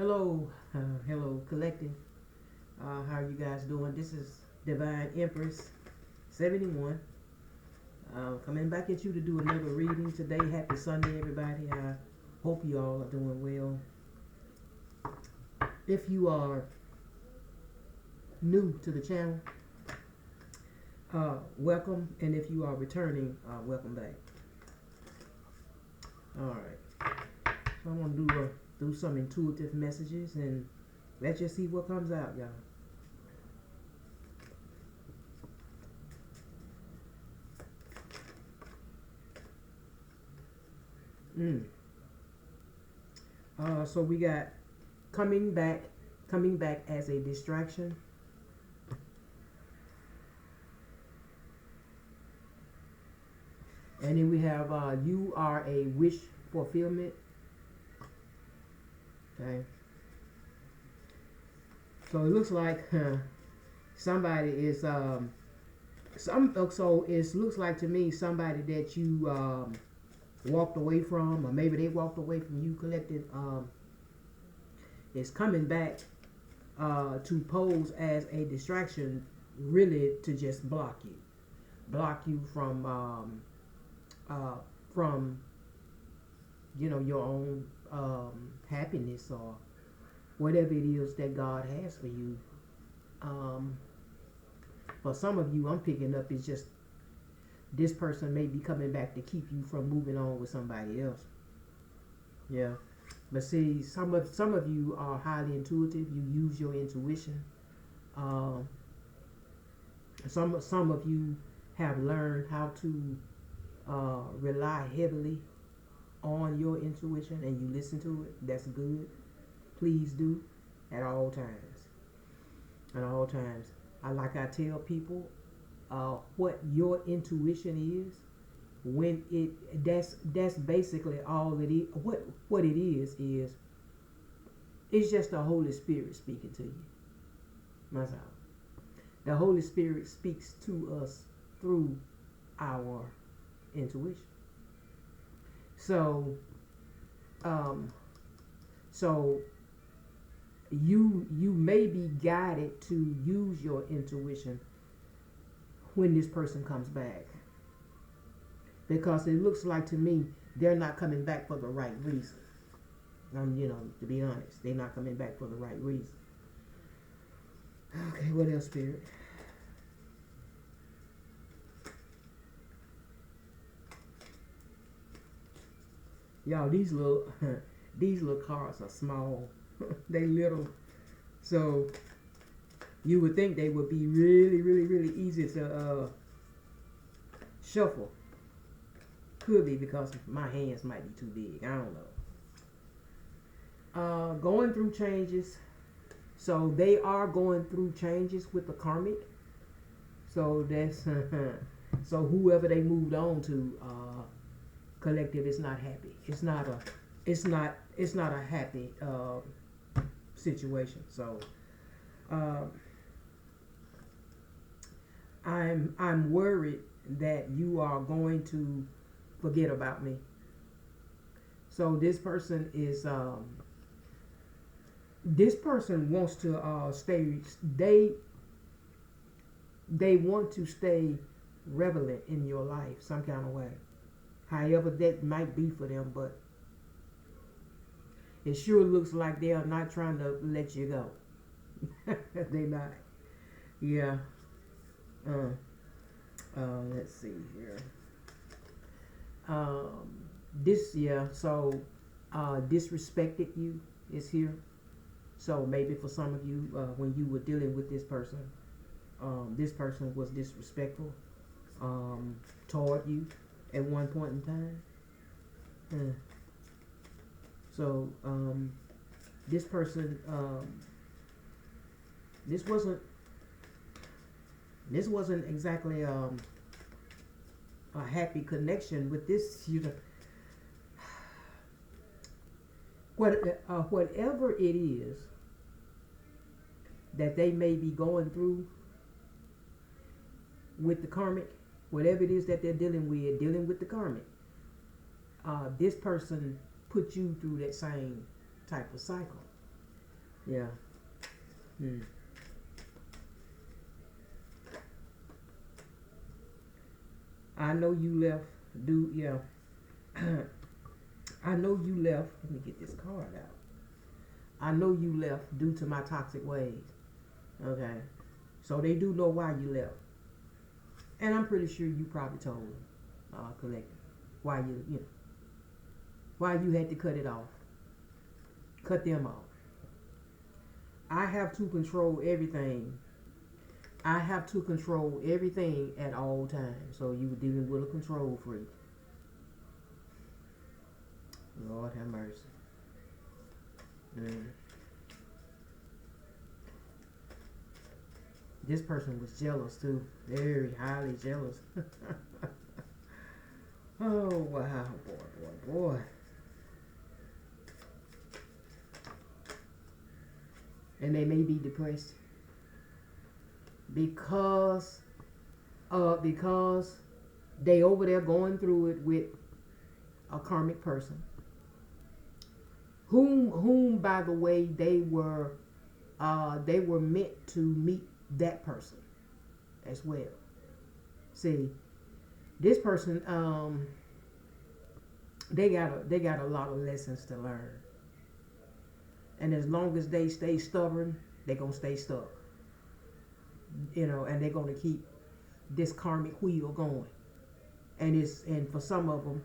Hello, hello, collective. How are you guys doing? This is Divine Empress 71. Coming back at you to do another reading today. Happy Sunday, everybody. I hope you all are doing well. If you are new to the channel, welcome. And if you are returning, welcome back. Alright. So I'm going to do some intuitive messages and let's just see what comes out, y'all. So we got coming back as a distraction. And then we have you are a wish fulfillment. Okay. So it looks like somebody is so it looks like to me somebody that you walked away from, or maybe they walked away from you, collective, is coming back to pose as a distraction, really to just block you from your own happiness or whatever it is that God has for you. For some of you, I'm picking up is just this person may be coming back to keep you from moving on with somebody else. Yeah. But see, some of you are highly intuitive. You use your intuition. Some of you have learned how to rely heavily on your intuition, and you listen to it. That's good. Please do at all times. At all times. I tell people, what your intuition is, when that's basically all it is. What it is it's just the Holy Spirit speaking to you. That's all. The Holy Spirit speaks to us through our intuition. So you may be guided to use your intuition when this person comes back, because it looks like to me they're not coming back for the right reason. To be honest, they're not coming back for the right reason. Okay, what else, Spirit? Y'all, these little cards are small. They little, so you would think they would be really, really, really easy to shuffle. Could be because my hands might be too big. I don't know. Going through changes. So they are going through changes with the karmic. So that's so whoever they moved on to, collective, is not happy. It's not a happy situation. So I'm worried that you are going to forget about me. So this person wants to stay. They want to stay relevant in your life some kind of way, however that might be for them. But it sure looks like they are not trying to let you go. They not. Yeah. Let's see here. So disrespected you is here. So maybe for some of you, when you were dealing with this person was disrespectful toward you at one point in time. So this person, this wasn't exactly a happy connection with this. Whatever it is that they may be going through with the karmic, whatever it is that they're dealing with the karmic, this person put you through that same type of cycle. Yeah. Hmm. I know you left. Yeah. I know you left. Let me get this card out. I know you left due to my toxic ways. Okay. So they do know why you left. And I'm pretty sure you probably told them, collective, why you know, why you had to cut it off. Cut them off. I have to control everything. I have to control everything at all times. So you were dealing with a control freak. Lord have mercy. Mm. This person was jealous too. Very highly jealous. Oh wow, boy. And they may be depressed because they over there going through it with a karmic person, whom by the way they were meant to meet that person as well. See, this person they got a lot of lessons to learn, and as long as they stay stubborn, they're gonna stay stuck. You know, and they're gonna keep this karmic wheel going. And for some of them,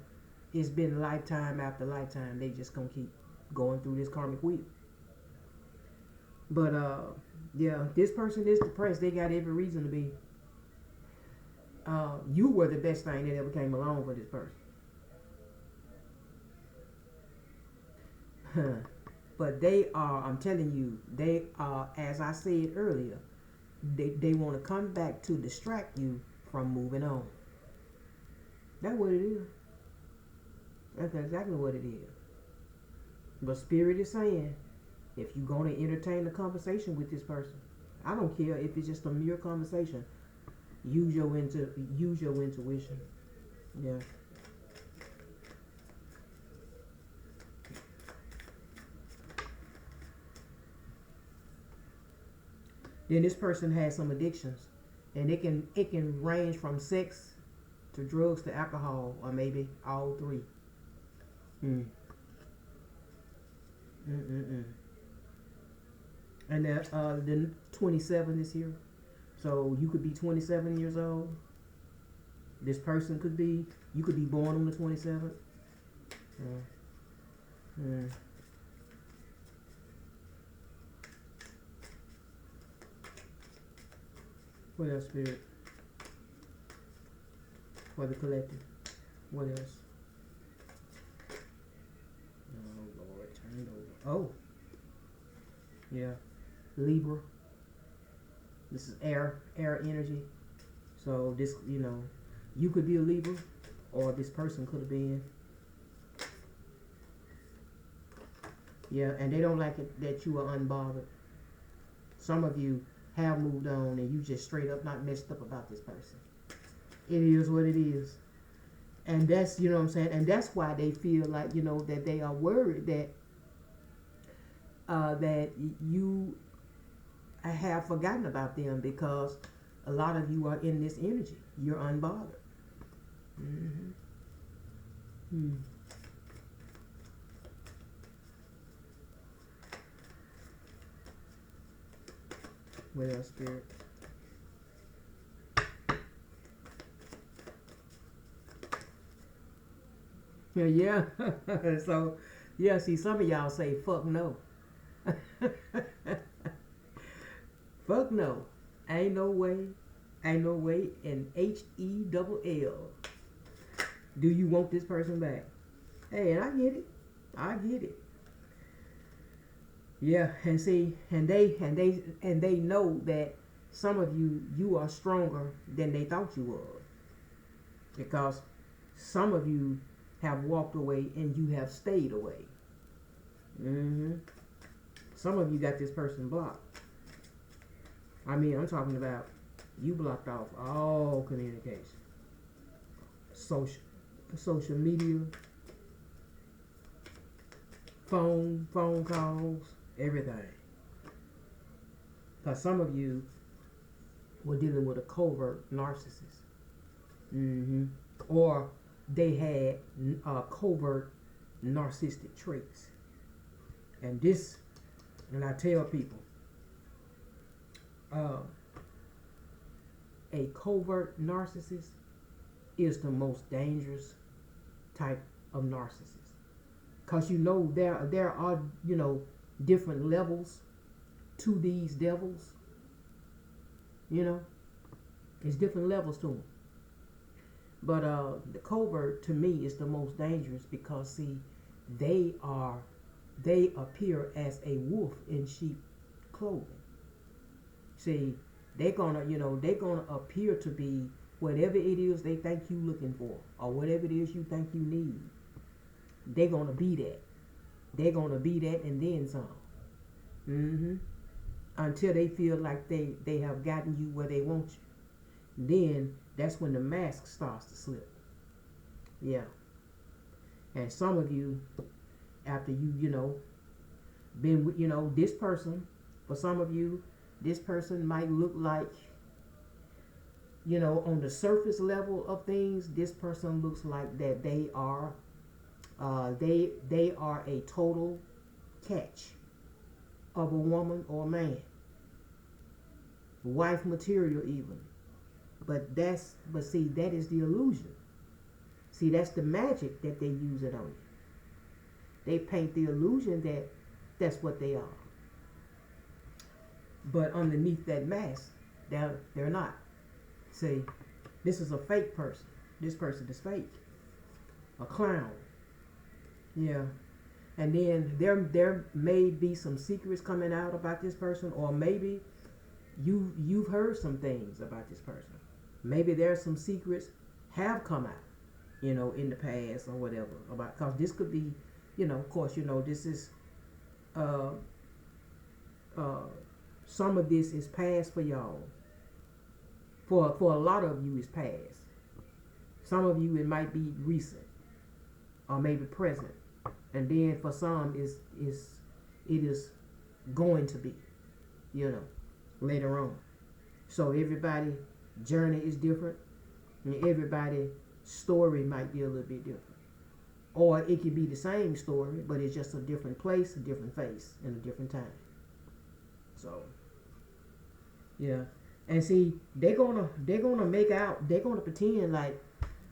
it's been lifetime after lifetime. They just gonna keep going through this karmic wheel. But yeah, this person is depressed. They got every reason to be. You were the best thing that ever came along for this person. But they are, I'm telling you, they are, as I said earlier, they want to come back to distract you from moving on. That's what it is. That's exactly what it is. But Spirit is saying, if you're going to entertain a conversation with this person, I don't care if it's just a mere conversation, use your intuition. Yeah. Then this person has some addictions, and it can range from sex to drugs to alcohol, or maybe all three. Mm. Mm-mm-mm. And the 27 is here, so you could be 27 years old. This person could be. You could be born on the 27th. Mm. What else, Spirit? For the collective. What else? Oh Lord, turn it over. Oh, yeah, Libra. This is air energy. So this, you could be a Libra, or this person could have been. Yeah, and they don't like it that you are unbothered. Some of you have moved on, and you just straight up not messed up about this person. It is what it is. And that's, what I'm saying, and that's why they feel like, that they are worried that that you have forgotten about them, because a lot of you are in this energy. You're unbothered. Mm-hmm. Hmm. What else, Spirit? Yeah. So, yeah, see, some of y'all say, fuck no. Fuck no. Ain't no way. Ain't no way. And HELL. Do you want this person back? Hey, and I get it. I get it. Yeah, and see, and they know that some of you are stronger than they thought you were, because some of you have walked away and you have stayed away. Mm-hmm. Some of you got this person blocked. I mean, I'm talking about you blocked off all communication, social media, phone calls, everything. Because some of you were dealing with a covert narcissist. Or they had covert narcissistic traits. And this, and I tell people, a covert narcissist is the most dangerous type of narcissist. Because there are, different levels to these devils. There's different levels to them. But the covert, to me, is the most dangerous because, see, they appear as a wolf in sheep clothing. See, they're gonna appear to be whatever it is they think you looking for, or whatever it is you think you need. They're gonna be that. They're gonna be that and then some. Until they feel like they have gotten you where they want you. Then that's when the mask starts to slip. Yeah. And some of you, after you been with this person, for some of you, this person might look like, on the surface level of things, this person looks like that they are a total catch of a woman or a man, wife material even. But see, that is the illusion. See, that's the magic that they use it on you. They paint the illusion that that's what they are. But underneath that mask, they're not. See, this is a fake person. This person is fake. A clown. Yeah. And then there may be some secrets coming out about this person, or maybe you've heard some things about this person. Maybe there's some secrets have come out, in the past or whatever about, because this could be, of course, this is some of this is past for y'all. For a lot of you, it's past. Some of you, it might be recent or maybe present, and then for some, it is going to be, later on. So everybody journey is different, and everybody's story might be a little bit different, or it could be the same story, but it's just a different place, a different face, and a different time. So yeah. And see, they're gonna pretend like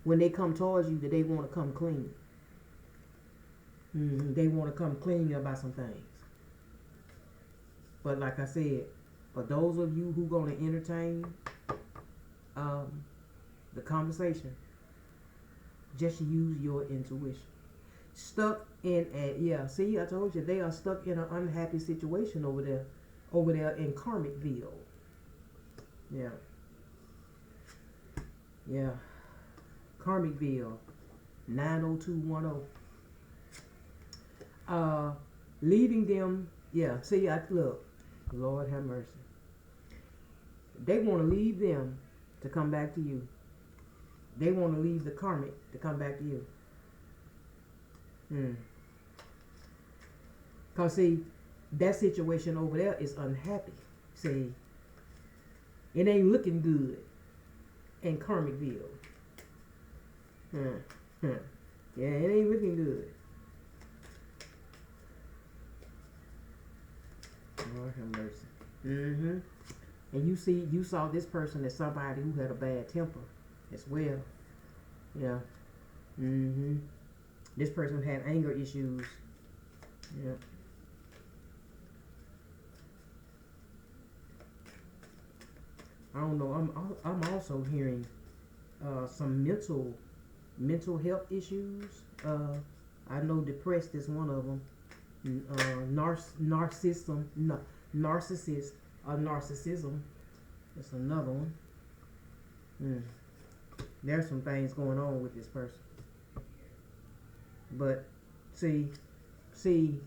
when they come towards you that they want to come clean. They want to come clean about some things. But like I said, for those of you who gonna entertain the conversation, just use your intuition. Stuck in see, I told you they are stuck in an unhappy situation over there in Karmicville. Yeah. Karmicville, 90210. Leaving them, see, look, Lord have mercy. They want to leave them to come back to you. They want to leave the karmic to come back to you. Because, see, that situation over there is unhappy. See, it ain't looking good in Karmicville. Yeah, it ain't looking good. Lord have mercy. And you saw this person as somebody who had a bad temper as well. Yeah. This person had anger issues. Yeah. I don't know. I'm also hearing some mental health issues. I know depressed is one of them. Narcissist or narcissism. That's another one. There's some things going on with this person. But see, it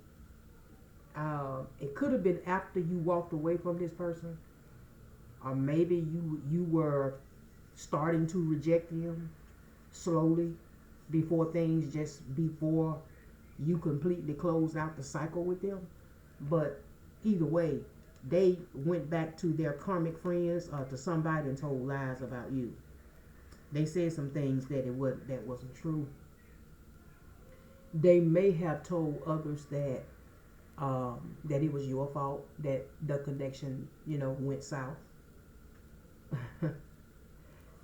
could have been after you walked away from this person, or maybe you were starting to reject him slowly before you completely closed out the cycle with them. But either way, they went back to their karmic friends or to somebody and told lies about you. They said some things that wasn't true. They may have told others that that it was your fault that the connection, went south.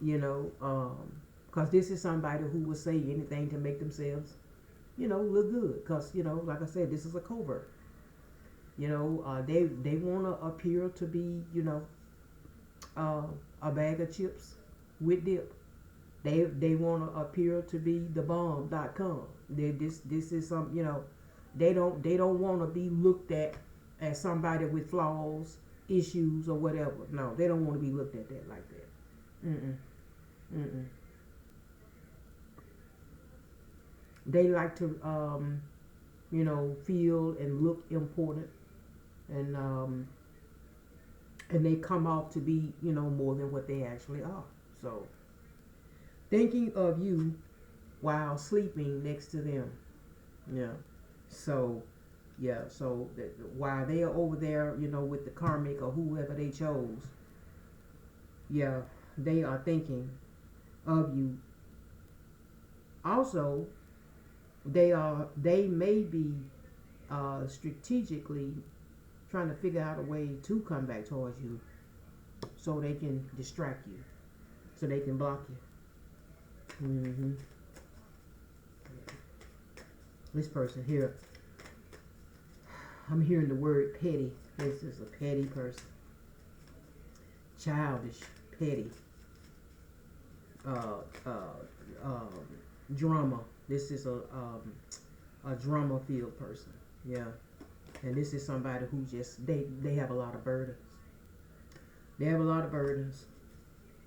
Because this is somebody who will say anything to make themselves, look good. Because like I said, this is a covert. They want to appear to be, a bag of chips with dip. They want to appear to be the bomb.com. This is some, they don't want to be looked at as somebody with flaws, issues, or whatever. No, they don't want to be looked at that like that. They like to, feel and look important, and they come off to be, more than what they actually are. So, thinking of you while sleeping next to them. Yeah. So, while they are over there, with the karmic or whoever they chose, they are thinking of you. Also, they may be strategically trying to figure out a way to come back towards you so they can distract you, so they can block you. This person here, I'm hearing the word petty. This is a petty person. Childish, petty. Drama. This is a drama-filled person. Yeah. And this is somebody who just, they have a lot of burdens. They have a lot of burdens.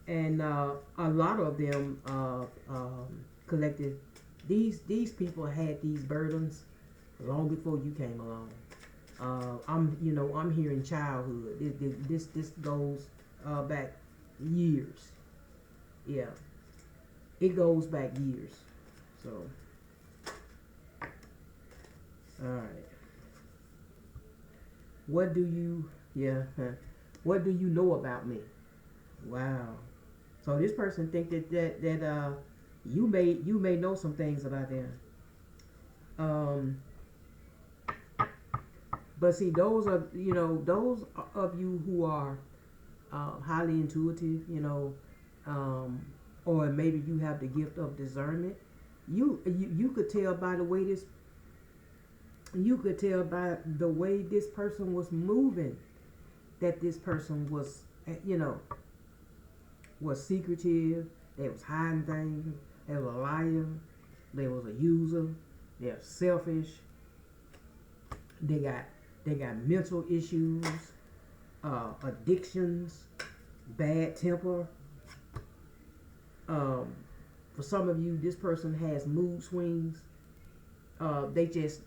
And a lot of them collected, these people had these burdens long before you came along. I'm hearing childhood. This goes back years. Yeah. It goes back years. So, all right. What do you know about me? Wow. So this person think that you may know some things about them. But see, those of you who are highly intuitive, or maybe you have the gift of discernment, you could tell by the way this person was moving, that this person was, was secretive. They was hiding things. They was a liar. They was a user. They're selfish. They got mental issues, addictions, bad temper. For some of you, this person has mood swings. They just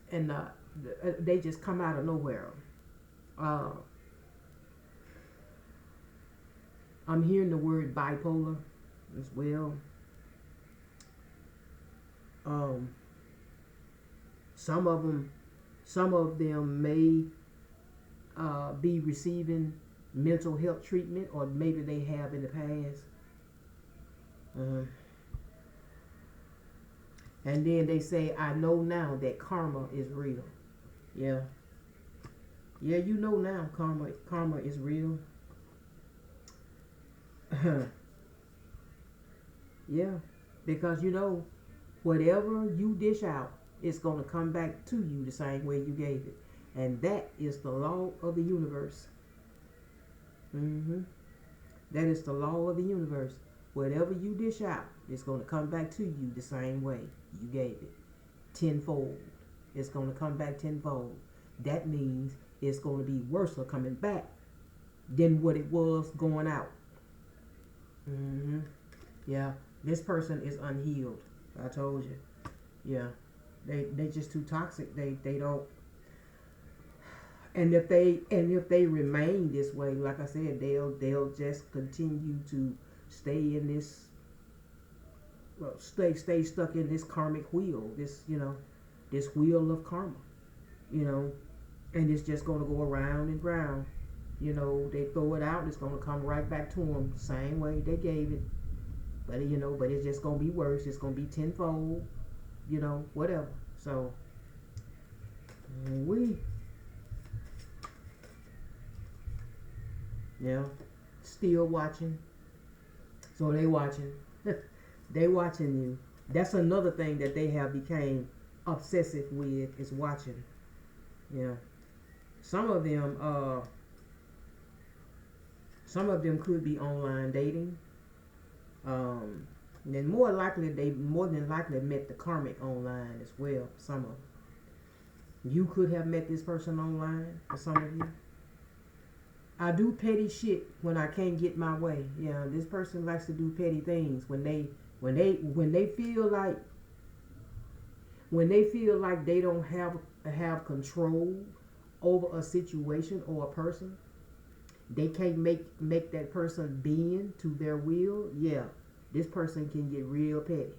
come out of nowhere. I'm hearing the word bipolar as well. Some of them may be receiving mental health treatment, or maybe they have in the past. And then they say, I know now that karma is real. Yeah. Yeah, you know now karma is real. Yeah. Because whatever you dish out, it's going to come back to you the same way you gave it. And that is the law of the universe. That is the law of the universe. Whatever you dish out, it's going to come back to you the same way you gave it. Tenfold. It's going to come back tenfold. That means it's going to be worse or coming back than what it was going out. Yeah. This person is unhealed. I told you. Yeah. They just too toxic. They don't. And if they remain this way, like I said, they'll just continue to stay in this, stay stuck in this karmic wheel, this wheel of karma, and it's just going to go around and round, you know, they throw it out, it's gonna come right back to them same way they gave it. But you know, but it's just gonna be worse. It's gonna be tenfold. You know, whatever. So we, yeah, still watching. So they watching. They watching you. That's another thing that they have became obsessive with is watching. Yeah. Some of them could be online dating. Then more than likely met the karmic online as well. Some of them. You could have met this person online for some of you. I do petty shit when I can't get my way. Yeah, this person likes to do petty things when they feel like they don't have control over a situation or a person. They can't make that person bend to their will. Yeah, this person can get real petty.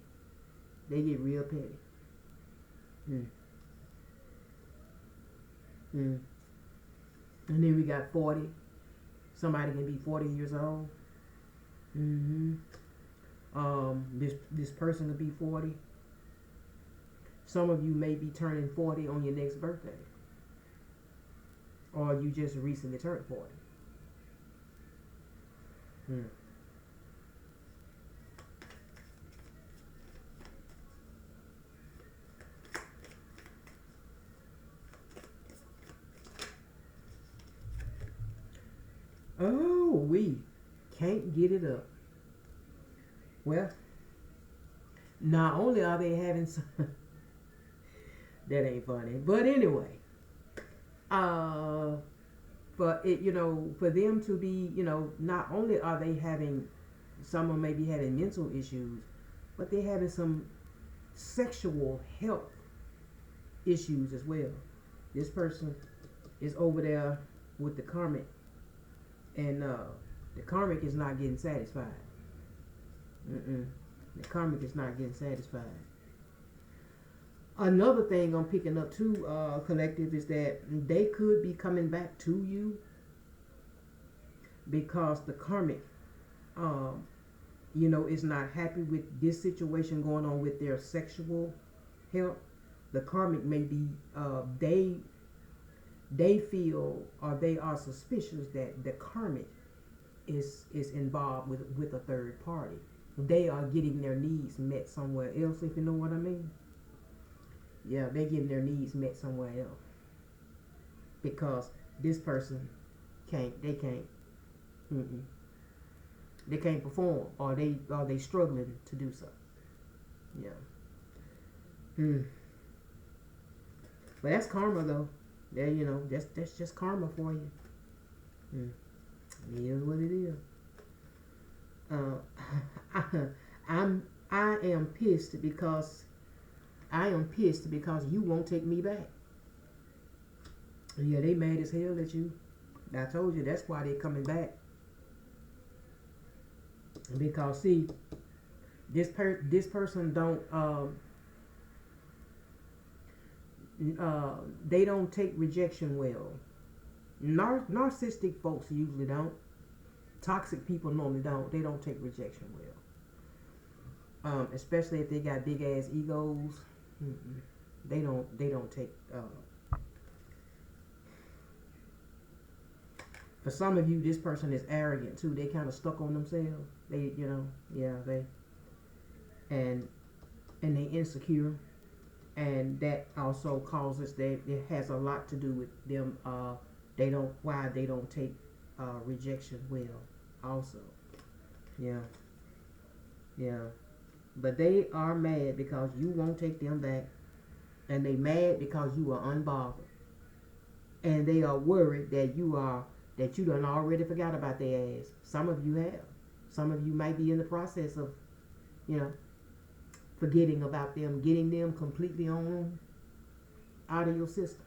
They get real petty. And then we got 40. Somebody can be 40 years old. This person will be 40. Some of you may be turning 40 on your next birthday. Or you just recently turned 40. Oh, we can't get it up. Well, not only are they having some that ain't funny, but anyway, for it, you know, for them to be, you know, not only are they having, someone may be having mental issues, but they're having some sexual health issues as well. This person is over there with the karmic, and the karmic is not getting satisfied. The karmic is not getting satisfied. Another thing I'm picking up too, collective, is that they could be coming back to you because the karmic, you know, is not happy with this situation going on with their sexual health. The karmic may be, they feel, or they are suspicious that the karmic is involved with a third party. They are getting their needs met somewhere else, if you know what I mean. Yeah, they're getting their needs met somewhere else because this person can't perform, or they struggling to do so. Yeah. But that's karma though. Yeah, you know, that's just karma for you. It is what it is. I am pissed because you won't take me back. Yeah, they mad as hell at you. I told you that's why they coming back. Because see, this person don't they don't take rejection well. Narcissistic folks usually don't. Toxic people normally don't. They don't take rejection well. Especially if they got big ass egos. They don't take. For some of you, this person is arrogant too. They kind of stuck on themselves. They, you know, yeah, and they insecure, and that also causes that it has a lot to do with them. They don't take rejection well. Also, yeah. But they are mad because you won't take them back, and they mad because you are unbothered, and they are worried that you done already forgot about their ass. Some of you have. Some of you might be in the process of, you know, forgetting about them, getting them completely out of your system.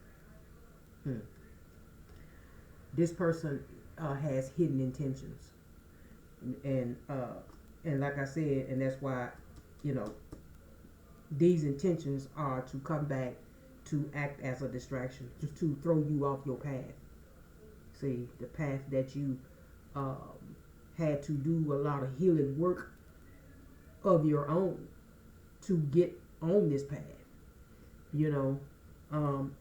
This person has hidden intentions, and like I said, and that's why, you know, these intentions are to come back to act as a distraction, just to throw you off your path. See, the path that you um, had to do a lot of healing work of your own to get on this path, you know,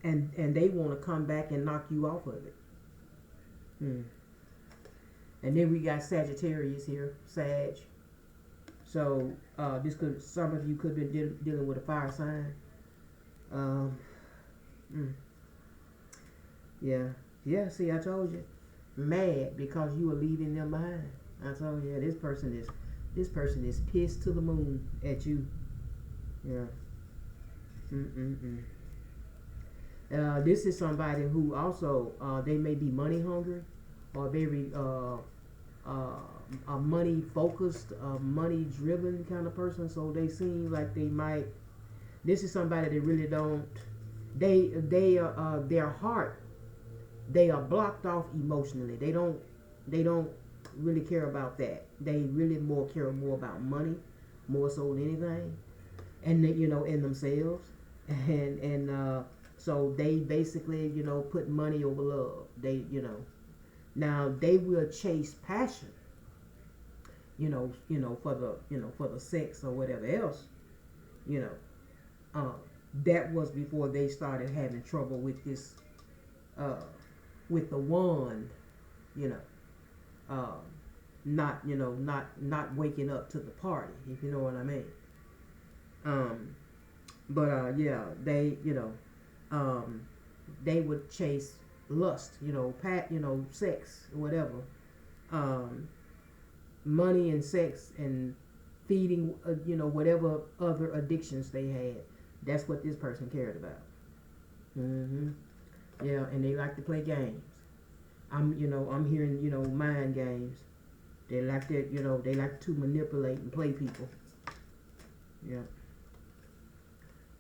and they want to come back and knock you off of it. And then we got Sagittarius here, Sag. So this could, some of you could have been dealing with a fire sign. Yeah. See, I told you, mad because you were leaving them behind. I told you, this person is pissed to the moon at you. Yeah. This is somebody who also they may be money hungry or very a money focused, money driven kind of person. So they seem like they might. This is somebody that really don't. Their heart. They are blocked off emotionally. They don't really care about that. They really care more about money, more so than anything, and in themselves, and so they basically put money over love. They now they will chase passion, for the sex or whatever else, that was before they started having trouble with this, with the wand, not waking up to the party, if you know what I mean. They would chase lust, sex, whatever, money and sex and feeding, whatever other addictions they had. That's what this person cared about. Yeah, and they like to play games. I'm hearing, mind games. They like to, they like to manipulate and play people. Yeah.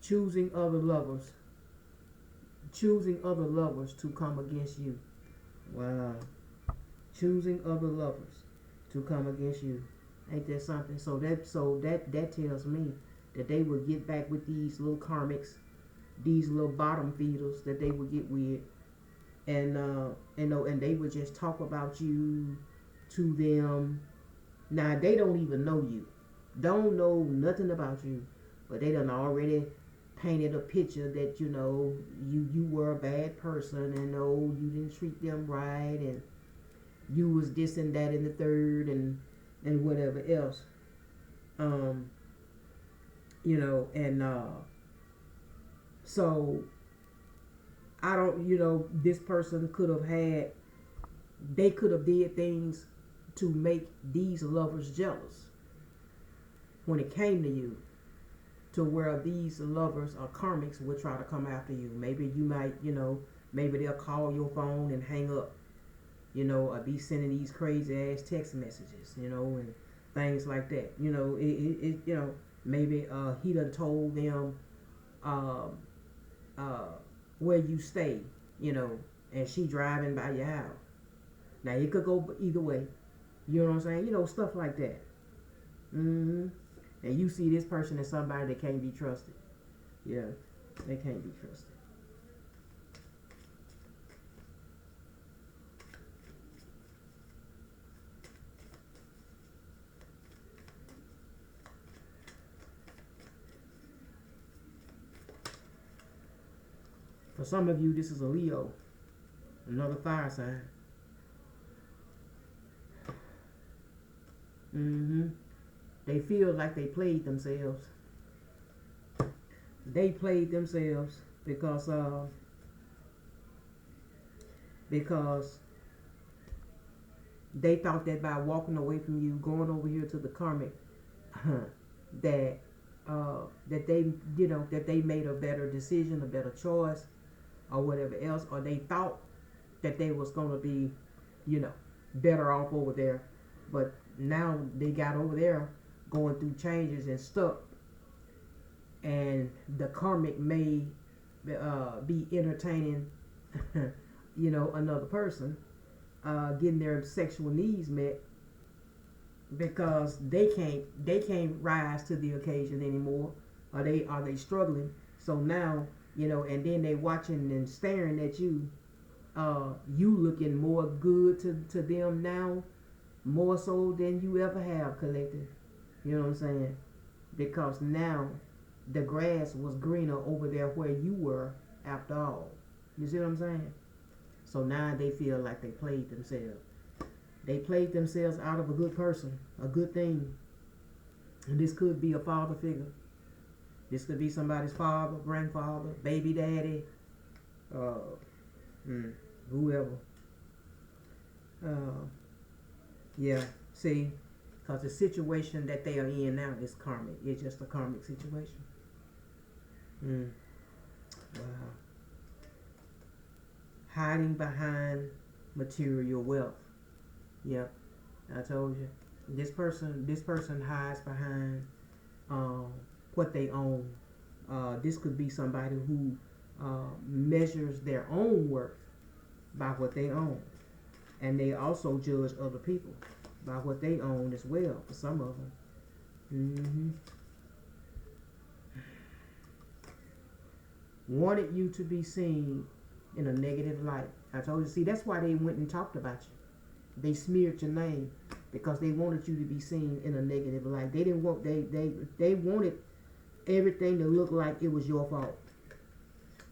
Choosing other lovers to come against you. Wow. Choosing other lovers to come against you. Ain't that something? So that tells me that they will get back with these little karmics, these little bottom feeders that they will get with, and they would just talk about you to them. Now they don't even know you, don't know nothing about you, but they done already painted a picture that you were a bad person, and you didn't treat them right, and you was this and that and the third and whatever else, so I don't, this person could have did things to make these lovers jealous when it came to you, to where these lovers or karmics would try to come after you. Maybe you might, maybe they'll call your phone and hang up, or be sending these crazy ass text messages, and things like that. Maybe he done told them where you stay, and she driving by your house. Now it could go either way. You know what I'm saying? Stuff like that. And you see this person as somebody that can't be trusted. Yeah, they can't be trusted. For some of you, this is a Leo, another fire sign. They feel like they played themselves. They played themselves because they thought that by walking away from you, going over here to the karmic, that they made a better decision, a better choice, or whatever else, or they thought that they was gonna be, better off over there, but now they got over there going through changes and stuck, and the karmic may be entertaining another person, getting their sexual needs met, because they can't rise to the occasion anymore. Are they struggling? So now, and then they watching and staring at you, you looking more good to them now, more so than you ever have, collective. You know what I'm saying? Because now the grass was greener over there where you were after all. You see what I'm saying? So now they feel like they played themselves. They played themselves out of a good person, a good thing. And this could be a father figure. This could be somebody's father, grandfather, baby daddy, whoever. Yeah, see, because the situation that they are in now is karmic. It's just a karmic situation. Wow. Hiding behind material wealth. Yep, I told you. This person hides behind what they own. This could be somebody who measures their own worth by what they own, and they also judge other people by what they own as well. For some of them, wanted you to be seen in a negative light. I told you. See, that's why they went and talked about you. They smeared your name because they wanted you to be seen in a negative light. They didn't want they wanted everything to look like it was your fault.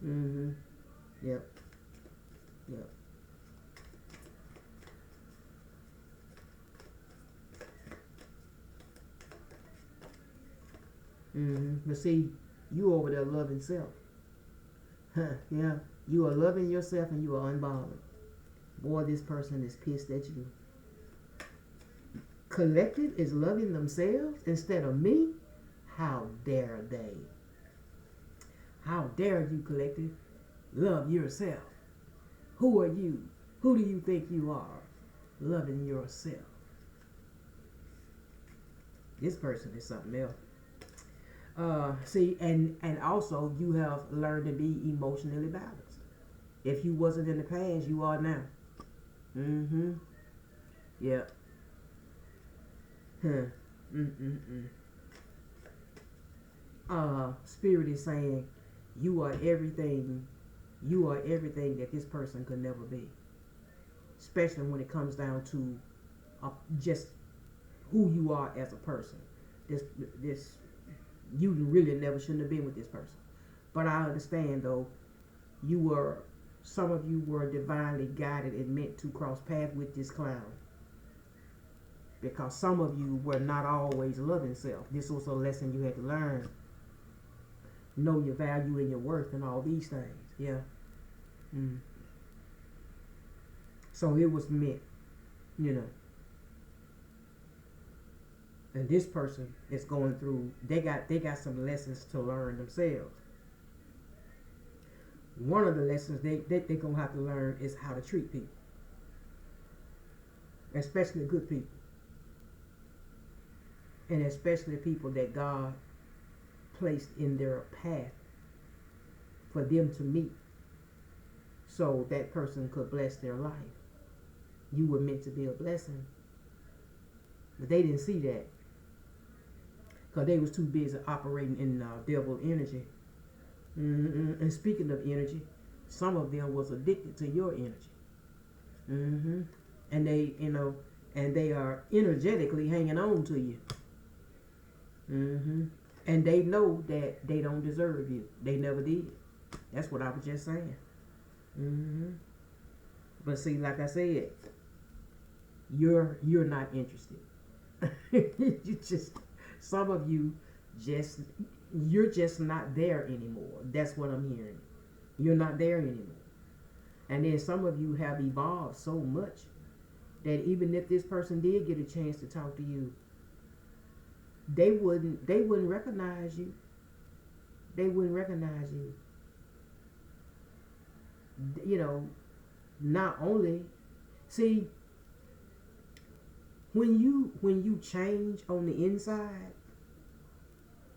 Yep. Yep. But see, you over there loving self. Yeah. You are loving yourself and you are unbothered. Boy, this person is pissed at you. Collective is loving themselves instead of me? How dare they? How dare you, collective? Love yourself. Who are you? Who do you think you are? Loving yourself. This person is something else. See, and also you have learned to be emotionally balanced. If you wasn't in the past, you are now. Yeah. Spirit is saying you are everything. You are everything that this person could never be. Especially when it comes down to just who you are as a person. This you really never shouldn't have been with this person. But I understand though, some of you were divinely guided and meant to cross paths with this clown. Because some of you were not always loving self. This was a lesson you had to learn. Know your value and your worth and all these things. Yeah. So it was meant, And this person is going through, they got some lessons to learn themselves. One of the lessons they're going to have to learn is how to treat people. Especially good people. And especially people that God placed in their path for them to meet. So that person could bless their life. You were meant to be a blessing. But they didn't see that. Because they was too busy operating in devil energy. And speaking of energy, some of them was addicted to your energy. And they, and they are energetically hanging on to you. And they know that they don't deserve you. They never did. That's what I was just saying. But see, like I said, you're not interested. You just, some of you you're just not there anymore. That's what I'm hearing. You're not there anymore. And then some of you have evolved so much that even if this person did get a chance to talk to you, they wouldn't recognize you. They wouldn't recognize you. Not only, see, when you change on the inside,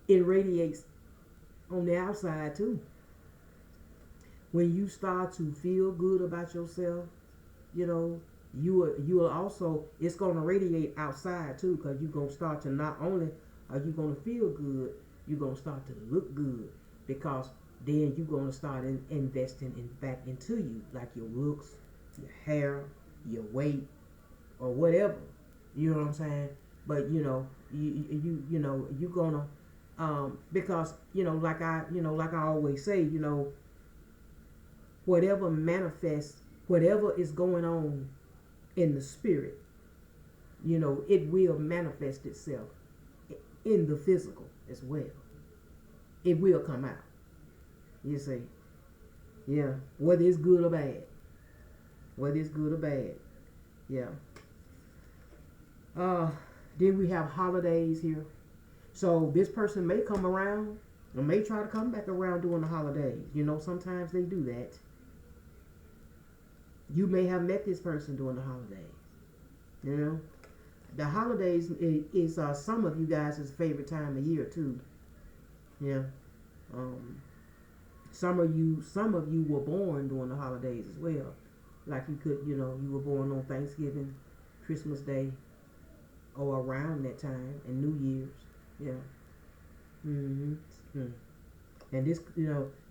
it radiates on the outside too. When you start to feel good about yourself, you will also, it's going to radiate outside too, because you're going to start to, not only are you going to feel good, you're going to start to look good, because then you're going to start investing back into you, like your looks, your hair, your weight, or whatever. You know what I'm saying? But you gonna because like I always say, whatever manifests, whatever is going on in the spirit, it will manifest itself in the physical as well. It will come out. You see, yeah, whether it's good or bad, yeah. Then we have holidays here. So this person may come around or may try to come back around during the holidays. Sometimes they do that. You may have met this person during the holidays. The holidays is some of you guys' favorite time of year too. Yeah. Some of you were born during the holidays as well. Like you were born on Thanksgiving, Christmas Day, or around that time, and New Year's. Yeah. And this,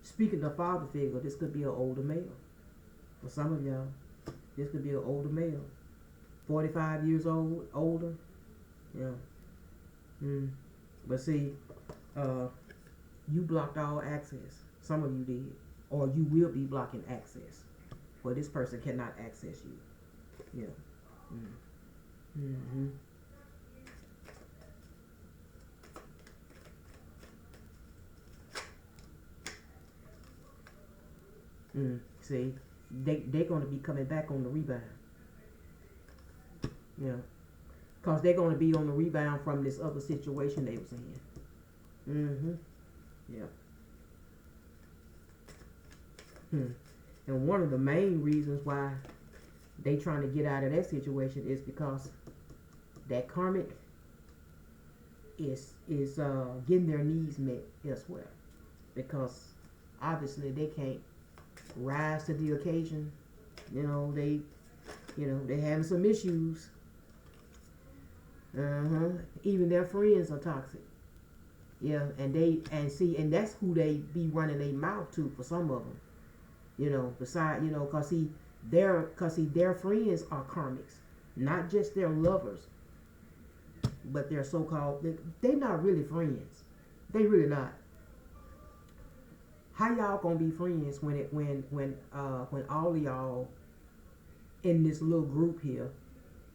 speaking of father figure, this could be an older male. For some of y'all, this could be an older male. 45 years old, older. Yeah. But see, you blocked all access. Some of you did. Or you will be blocking access. Where this person cannot access you. Yeah. See, they're going to be coming back on the rebound. Yeah. Because they're going to be on the rebound from this other situation they was in. Yeah. And one of the main reasons why they trying to get out of that situation is because that karmic is getting their needs met elsewhere. Because obviously they can't rise to the occasion. They having some issues. Even their friends are toxic. Yeah, and that's who they be running their mouth to for some of them. Besides, cause their friends are karmics, not just their lovers, but their so-called. They not really friends. They really not. How y'all gonna be friends when all of y'all in this little group here,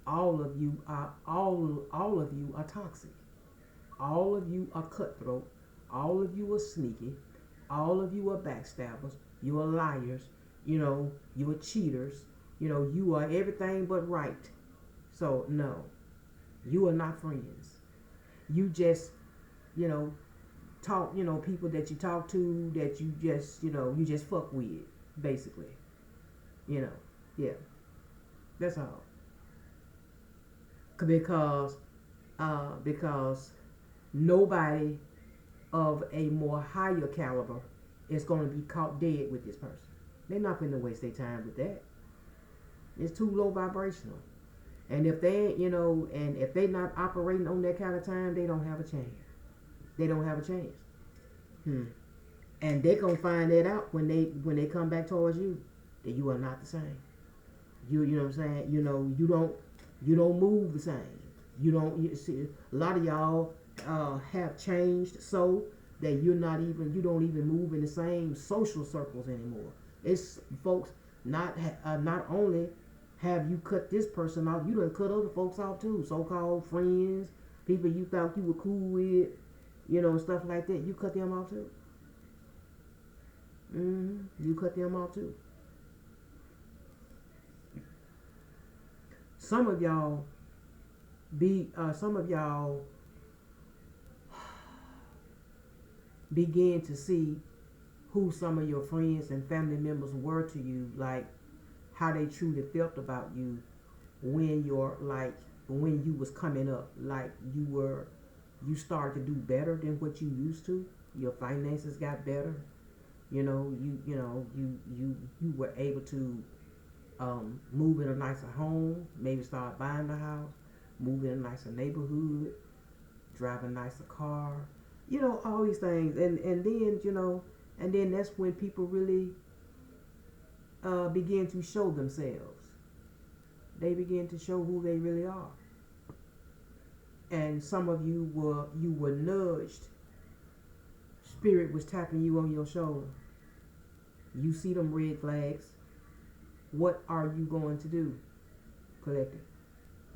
all of you are toxic. All of you are cutthroat. All of you are sneaky. All of you are backstabbers. You are liars. You are cheaters. You are everything but right. So no, you are not friends. You just, talk, people that you talk to that you just fuck with, basically. Yeah. That's all. Because nobody of a more higher caliber is going to be caught dead with this person. They're not going to waste their time with that. It's too low vibrational. And if they, and if they're not operating on that kind of time, they don't have a chance. They don't have a chance. And they're going to find that out when they come back towards you, that you are not the same. You know what I'm saying? You don't move the same. You see, a lot of y'all have changed so that you don't even move in the same social circles anymore. It's folks not only have you cut this person off, you done cut other folks off too. So-called friends, people you thought you were cool with, and stuff like that. You cut them off too. You cut them off too. Some of y'all begin to see who some of your friends and family members were to you, like how they truly felt about you when you was coming up, like you started to do better than what you used to. Your finances got better. You were able to move in a nicer home, maybe start buying a house, move in a nicer neighborhood, drive a nicer car, all these things, and then that's when people really begin to show themselves. they begin to show who they really are. And some of you were nudged. Spirit was tapping you on your shoulder. You see them red flags. What are you going to do, collective?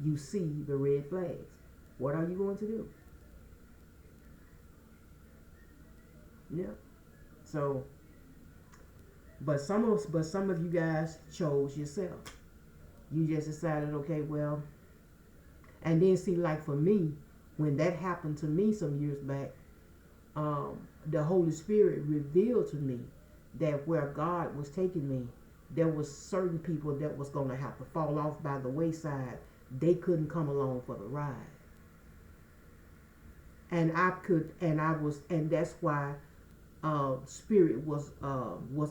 You see the red flags. What are you going to do? Yeah. So, but some of you guys chose yourself. You just decided, okay, well, and then see, like for me, when that happened to me some years back, the Holy Spirit revealed to me that where God was taking me, there was certain people that was going to have to fall off by the wayside. They couldn't come along for the ride. And that's why Spirit was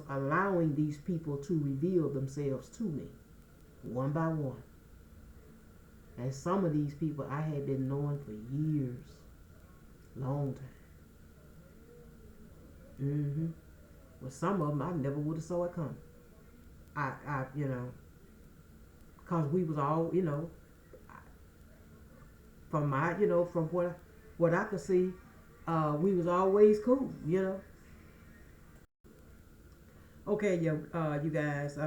allowing these people to reveal themselves to me, one by one. And some of these people I had been knowing for years, long time. Well, some of them I never would have saw it coming. I cause we was all, from my, from what I could see, we was always cool, Okay, you guys,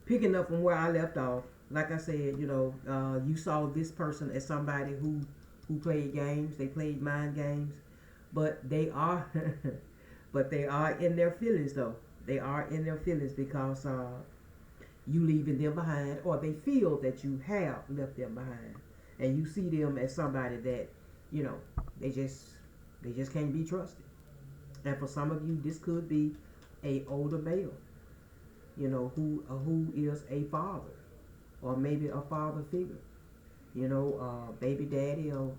picking up from where I left off, like I said, you saw this person as somebody who played games. They played mind games, but they are, but they are in their feelings though. They are in their feelings because you leaving them behind, or they feel that you have left them behind, and you see them as somebody that, they just can't be trusted. And for some of you, this could be a older male, who is a father, or maybe a father figure, baby daddy, or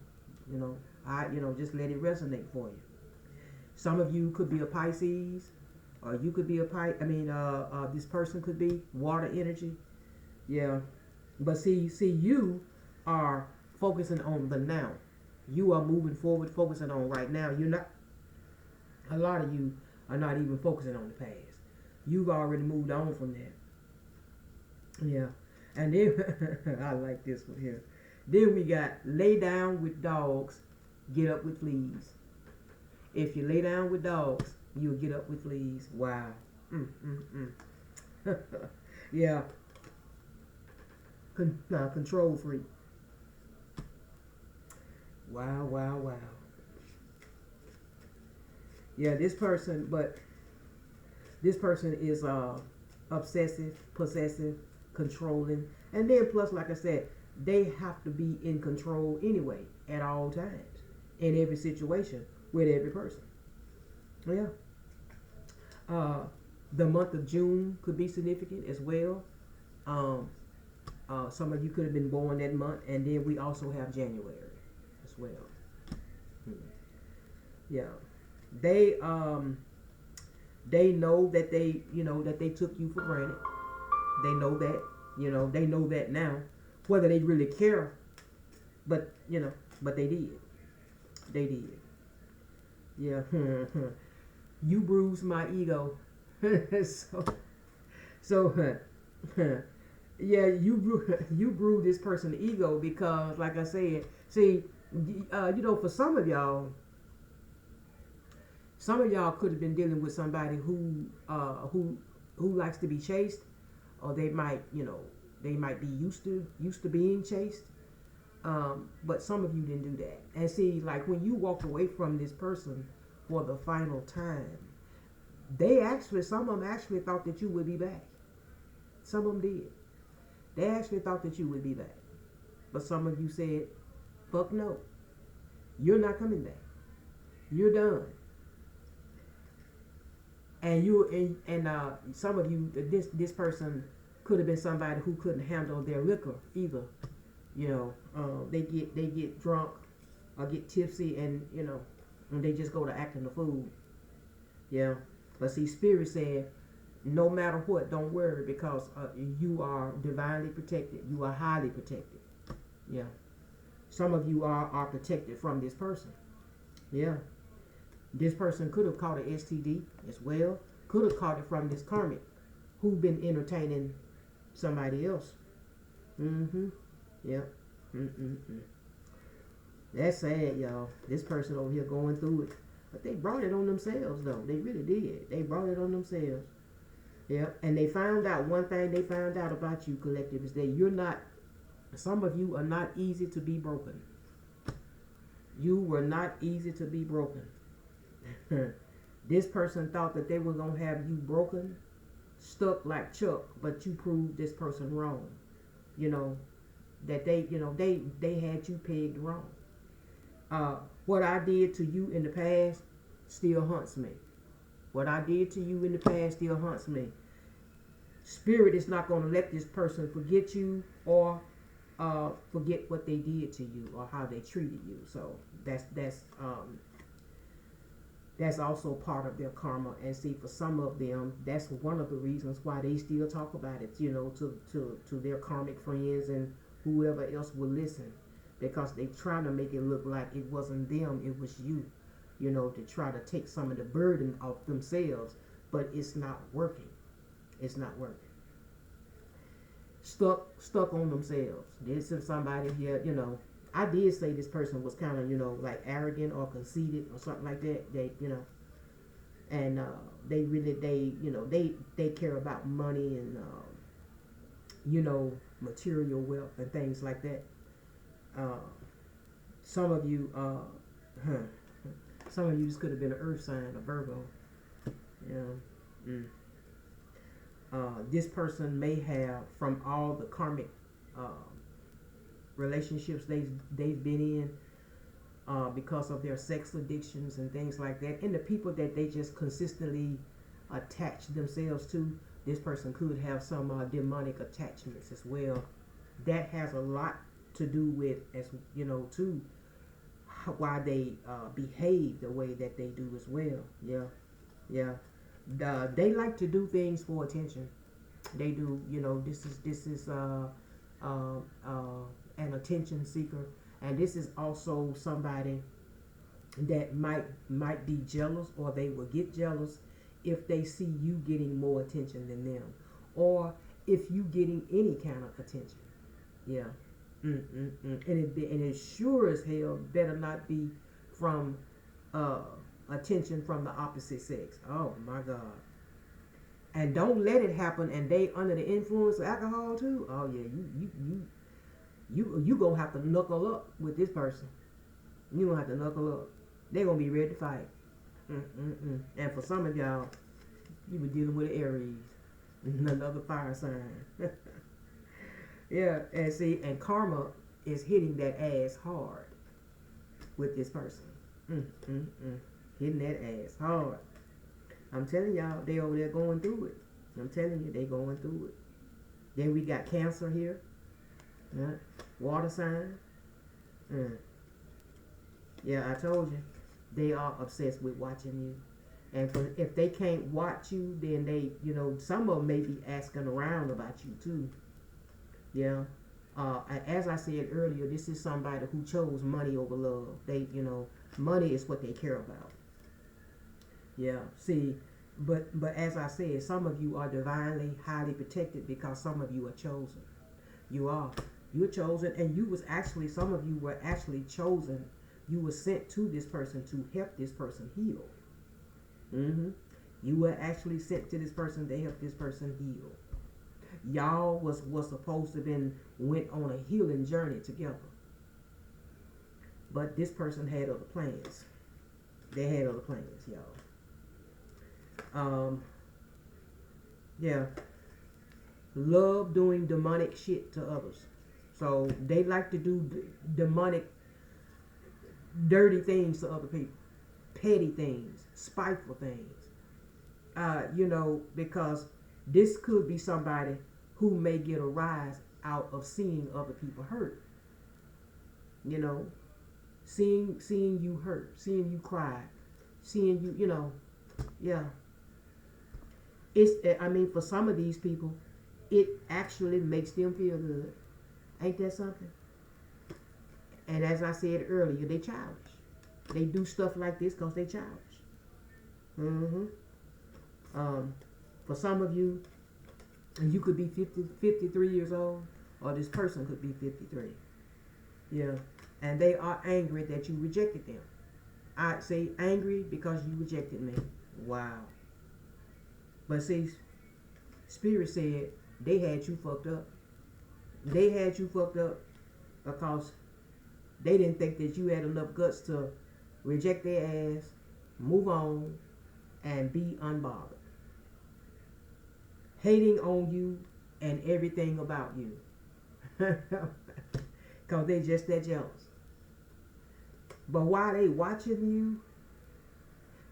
just let it resonate for you. Some of you could be a Pisces, or you could be this person could be water energy. Yeah, but see, you are focusing on the now. You are moving forward, focusing on right now. You're not. A lot of you are not even focusing on the past. You've already moved on from that. Yeah. And then, I like this one here. Then we got lay down with dogs, get up with fleas. If you lay down with dogs, you'll get up with fleas. Wow. Yeah. Control freak. Wow. Yeah, this person is obsessive, possessive, controlling, and then plus, like I said, they have to be in control anyway at all times, in every situation, with every person. Yeah. The month of June could be significant as well. Some of you could have been born that month, and then we also have January as well. Yeah. They know that they took you for granted. They know that, they know that now, whether they really care, but they did. Yeah. You bruised my ego. so yeah, you bruised this person's ego because, like I said, see, for some of y'all could have been dealing with somebody who likes to be chased, or they might be used to being chased. But some of you didn't do that. And see, like when you walked away from this person for the final time, some of them actually thought that you would be back. Some of them did. They actually thought that you would be back. But some of you said, fuck no. You're not coming back. You're done. And some of you, this person could have been somebody who couldn't handle their liquor either. They get drunk or get tipsy, and and they just go to acting the fool. Yeah, but see, Spirit said, no matter what, don't worry, because you are divinely protected. You are highly protected. Yeah, some of you are protected from this person. Yeah. This person could have caught an STD as well. Could have caught it from this karmic who've been entertaining somebody else. Mm-hmm. Yep. Mm-mm-mm. That's sad, y'all. This person over here going through it. But they brought it on themselves, though. They really did. They brought it on themselves. Yep. And they found out one thing they found out about you, collective, is that you're not, some of you are not easy to be broken. You were not easy to be broken. This person thought that they were going to have you broken, stuck like Chuck, but you proved this person wrong. You know, that they had you pegged wrong. What I did to you in the past still haunts me. What I did to you in the past still haunts me. Spirit is not going to let this person forget you or forget what they did to you or how they treated you. So that's also part of their karma. And see, for some of them, that's one of the reasons why they still talk about it, you know, to their karmic friends and whoever else will listen, because they try to make it look like it wasn't them, it was you, you know, to try to take some of the burden off themselves. But it's not working. It's not working. Stuck on themselves. This is somebody here, you know, I did say this person was kind of, you know, like arrogant or conceited or something like that. They, you know, and they care about money and, you know, material wealth and things like that. Some of you just could have been an earth sign, a Virgo. You know, this person may have, from all the karmic relationships they've been in, because of their sex addictions and things like that, and the people that they just consistently attach themselves to, this person could have some demonic attachments as well. That has a lot to do with, as you know, too, why they behave the way that they do as well. Yeah. They like to do things for attention. They do, you know. This is an attention seeker, and this is also somebody that might be jealous, or they will get jealous if they see you getting more attention than them, or if you getting any kind of attention. Yeah. And it sure as hell better not be from attention from the opposite sex. Oh my God. And don't let it happen and they under the influence of alcohol too. Oh yeah, you gonna have to knuckle up with this person. You gonna have to knuckle up. They're gonna be ready to fight. And for some of y'all, you were dealing with Aries, another fire sign. Yeah, and see, and karma is hitting that ass hard with this person. Hitting that ass hard. I'm telling y'all, they over there going through it. I'm telling you, they going through it. Then we got Cancer here. Water sign. Yeah, I told you. They are obsessed with watching you. And if they can't watch you, then they, you know, some of them may be asking around about you too. Yeah. As I said earlier, this is somebody who chose money over love. They, you know, money is what they care about. Yeah. See, but as I said, some of you are divinely highly protected because some of you are chosen. You're chosen, and you was actually, some of you were actually chosen. You were sent to this person to help this person heal. You were actually sent to this person to help this person heal. Y'all was supposed to went on a healing journey together. But this person had other plans. They had other plans, y'all. Yeah. Love doing demonic shit to others. So they like to do demonic, dirty things to other people. Petty things, spiteful things. You know, because this could be somebody who may get a rise out of seeing other people hurt. You know, seeing you hurt, seeing you cry, seeing you, you know, yeah. I mean, for some of these people, it actually makes them feel good. Ain't that something? And as I said earlier, they childish. They do stuff like this because they childish. For some of you, And you could be 53 years old, or this person could be 53. Yeah. And they are angry that you rejected them. I say angry because you rejected me. Wow. But see, Spirit said they had you fucked up. They had you fucked up because they didn't think that you had enough guts to reject their ass, move on, and be unbothered. Hating on you and everything about you. Because they just that jealous. But while they watching you,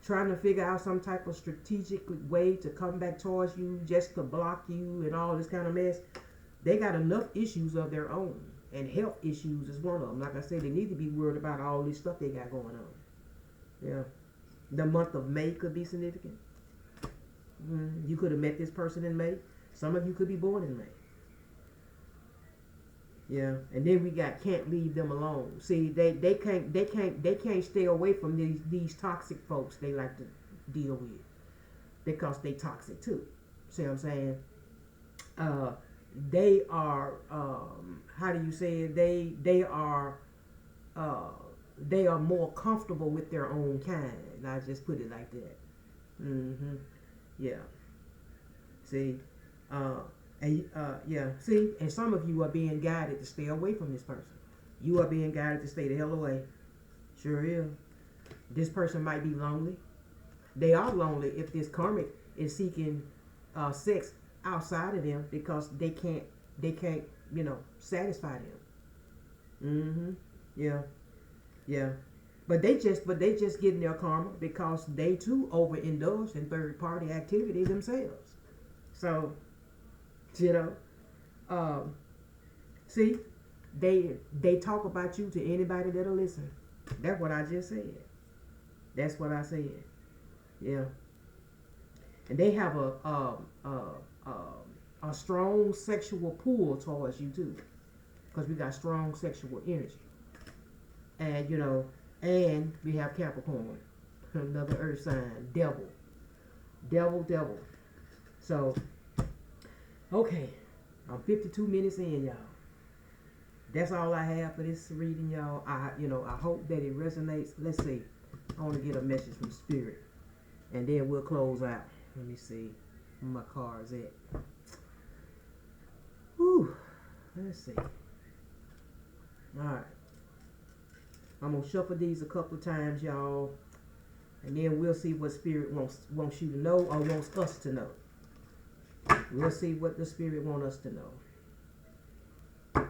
trying to figure out some type of strategic way to come back towards you just to block you and all this kind of mess, they got enough issues of their own. And health issues is one of them. Like I said, they need to be worried about all this stuff they got going on. Yeah. The month of May could be significant. You could have met this person in May. Some of you could be born in May. Yeah, and then we got can't leave them alone. See, they can't stay away from these toxic folks they like to deal with because they toxic too. See what I'm saying? They are how do you say it? They are more comfortable with their own kind. I just put it like that. Yeah. See, yeah. See, and some of you are being guided to stay away from this person. You are being guided to stay the hell away. Sure is. This person might be lonely. They are lonely if this karmic is seeking sex outside of them because they can't, satisfy them. Yeah. But they just getting their karma because they too overindulge in third party activity themselves. So, see, they talk about you to anybody that'll listen. That's what I just said. That's what I said. Yeah. And they have a strong sexual pull towards you too, because we got strong sexual energy. And and we have Capricorn, another earth sign, devil. So, okay, I'm 52 minutes in, y'all. That's all I have for this reading, y'all. I hope that it resonates. Let's see. I want to get a message from Spirit, and then we'll close out. Let me see where my cards at. Whew. Let's see. All right. I'm gonna shuffle these a couple of times, y'all, and then we'll see what Spirit wants you to know or wants us to know. We'll see what the Spirit wants us to know. All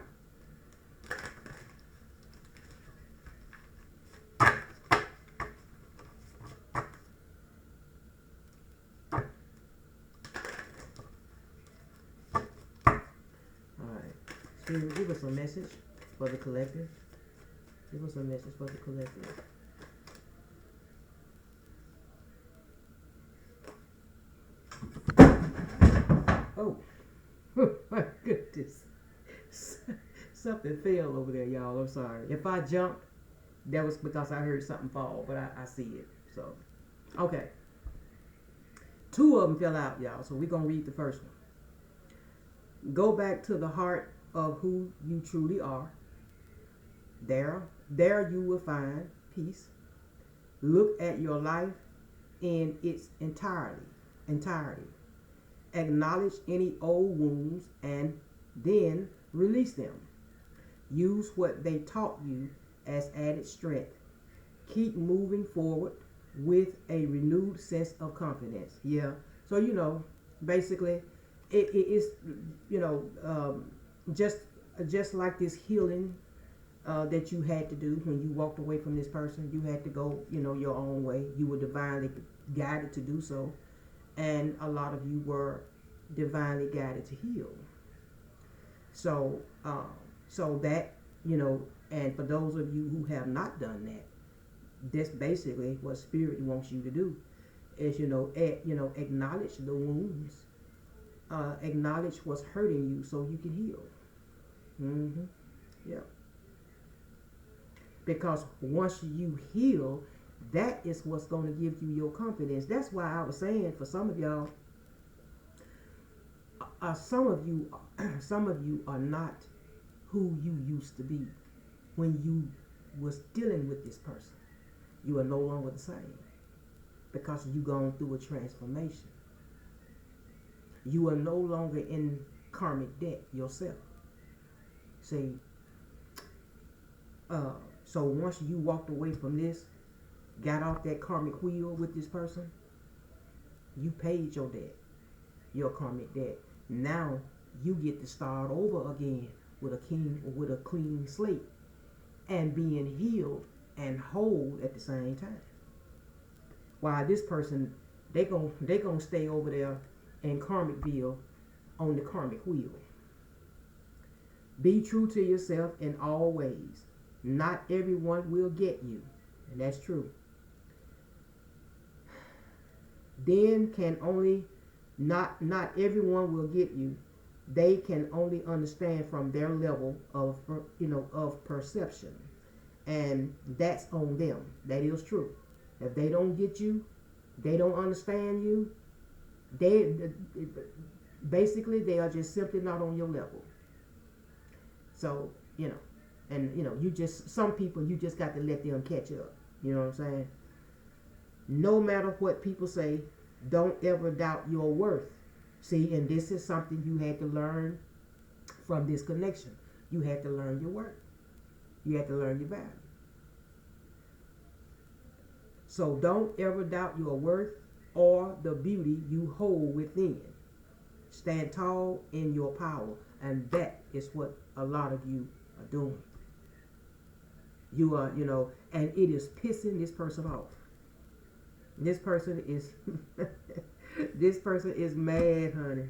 right, Spirit, give us a message for the collective. Give us a message for the collective. Oh, my goodness. Something fell over there, y'all. I'm sorry. If I jumped, that was because I heard something fall, but I see it. So, okay. 2 of them fell out, y'all. So we're going to read the first one. Go back to the heart of who you truly are. There you will find peace. Look at your life in its entirety. Acknowledge any old wounds and then release them. Use what they taught you as added strength. Keep moving forward with a renewed sense of confidence. Yeah. So, basically, it is, just like this healing that you had to do when you walked away from this person. You had to go, your own way. You were divinely guided to do so. And a lot of you were divinely guided to heal. So, that, and for those of you who have not done that, that's basically what Spirit wants you to do. Is, acknowledge the wounds, acknowledge what's hurting you so you can heal. Yeah. Because once you heal, that is what's going to give you your confidence. That's why I was saying for some of y'all, some of you are not who you used to be when you was dealing with this person. You are no longer the same because you gone through a transformation. You are no longer in karmic debt yourself. See, so once you walked away from this, got off that karmic wheel with this person, you paid your debt, your karmic debt. Now you get to start over again with a clean slate and being healed and whole at the same time. While this person, they gonna stay over there in Karmicville on the karmic wheel. Be true to yourself in all ways. Not everyone will get you, and that's true. Then can only not everyone will get you. They can only understand from their level of of perception, and that's on them. That is true. If they don't get you, they don't understand you. They basically they are just simply not on your level. So and you just some people you just got to let them catch up. You know what I'm saying? No matter what people say, don't ever doubt your worth. See, and this is something you had to learn from this connection. You had to learn your worth. You had to learn your value. So don't ever doubt your worth or the beauty you hold within. Stand tall in your power, and that is what a lot of you are doing. You are, and it is pissing this person off. This person is this person is mad, honey.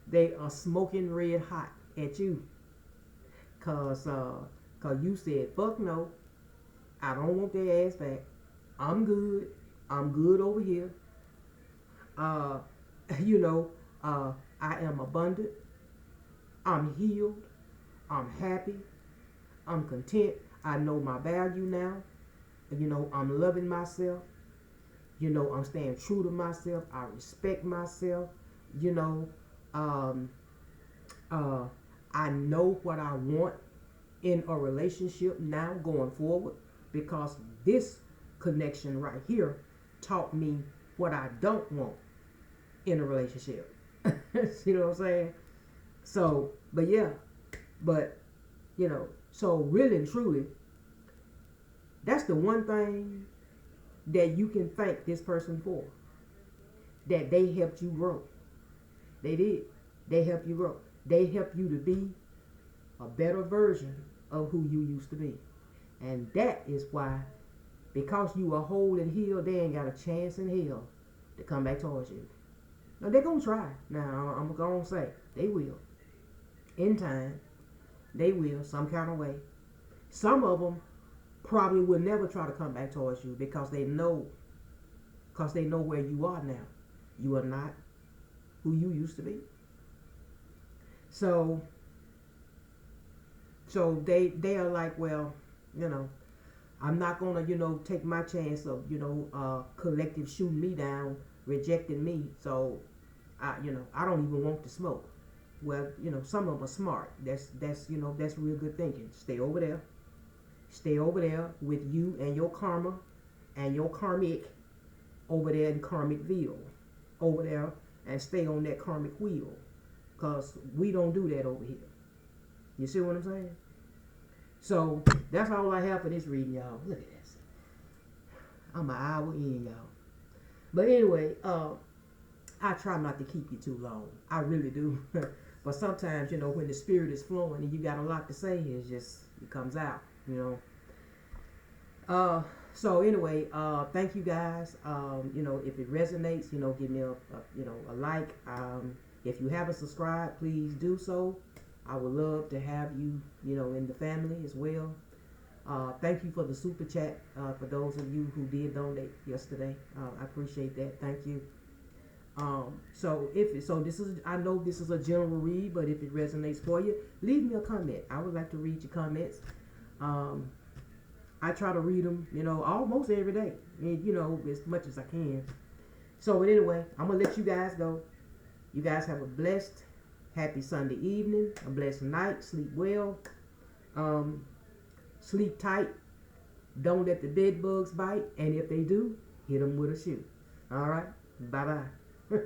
They are smoking red hot at you. Cause you said, fuck no, I don't want their ass back. I'm good. I'm good over here. I am abundant. I'm healed. I'm happy. I'm content. I know my value now. I'm loving myself. I'm staying true to myself. I respect myself. I know what I want in a relationship now going forward, because this connection right here taught me what I don't want in a relationship. You know what I'm saying? So, so really and truly, that's the one thing that you can thank this person for. That they helped you grow. They did. They helped you grow. They helped you to be a better version of who you used to be. And that is why, because you are whole and healed, they ain't got a chance in hell to come back towards you. Now, they're going to try. Now, I'm going to say, they will. In time, they will, some kind of way. Some of them probably will never try to come back towards you because they know where you are now. You are not who you used to be. So they are like, well, I'm not gonna, take my chance of, collective shooting me down, rejecting me. So I don't even want to smoke. Well, some of them are smart. That's real good thinking. Stay over there. Stay over there with you and your karma and your karmic over there in Karmicville. Over there, and stay on that karmic wheel. Because we don't do that over here. You see what I'm saying? So, that's all I have for this reading, y'all. Look at this. I'm an hour in, y'all. But anyway, I try not to keep you too long. I really do. But sometimes, when the spirit is flowing and you got a lot to say, it comes out. So anyway, thank you guys. If it resonates, give me a like. If you haven't subscribed, please do so. I would love to have you, in the family as well. Thank you for the super chat. For those of you who did donate yesterday, I appreciate that. Thank you. I know this is a general read, but if it resonates for you, leave me a comment. I would like to read your comments. I try to read them, almost every day, as much as I can. So, but anyway, I'm gonna let you guys go. You guys have a blessed, happy Sunday evening, a blessed night. Sleep well. Sleep tight. Don't let the bed bugs bite. And if they do, hit them with a shoe. All right? Bye-bye.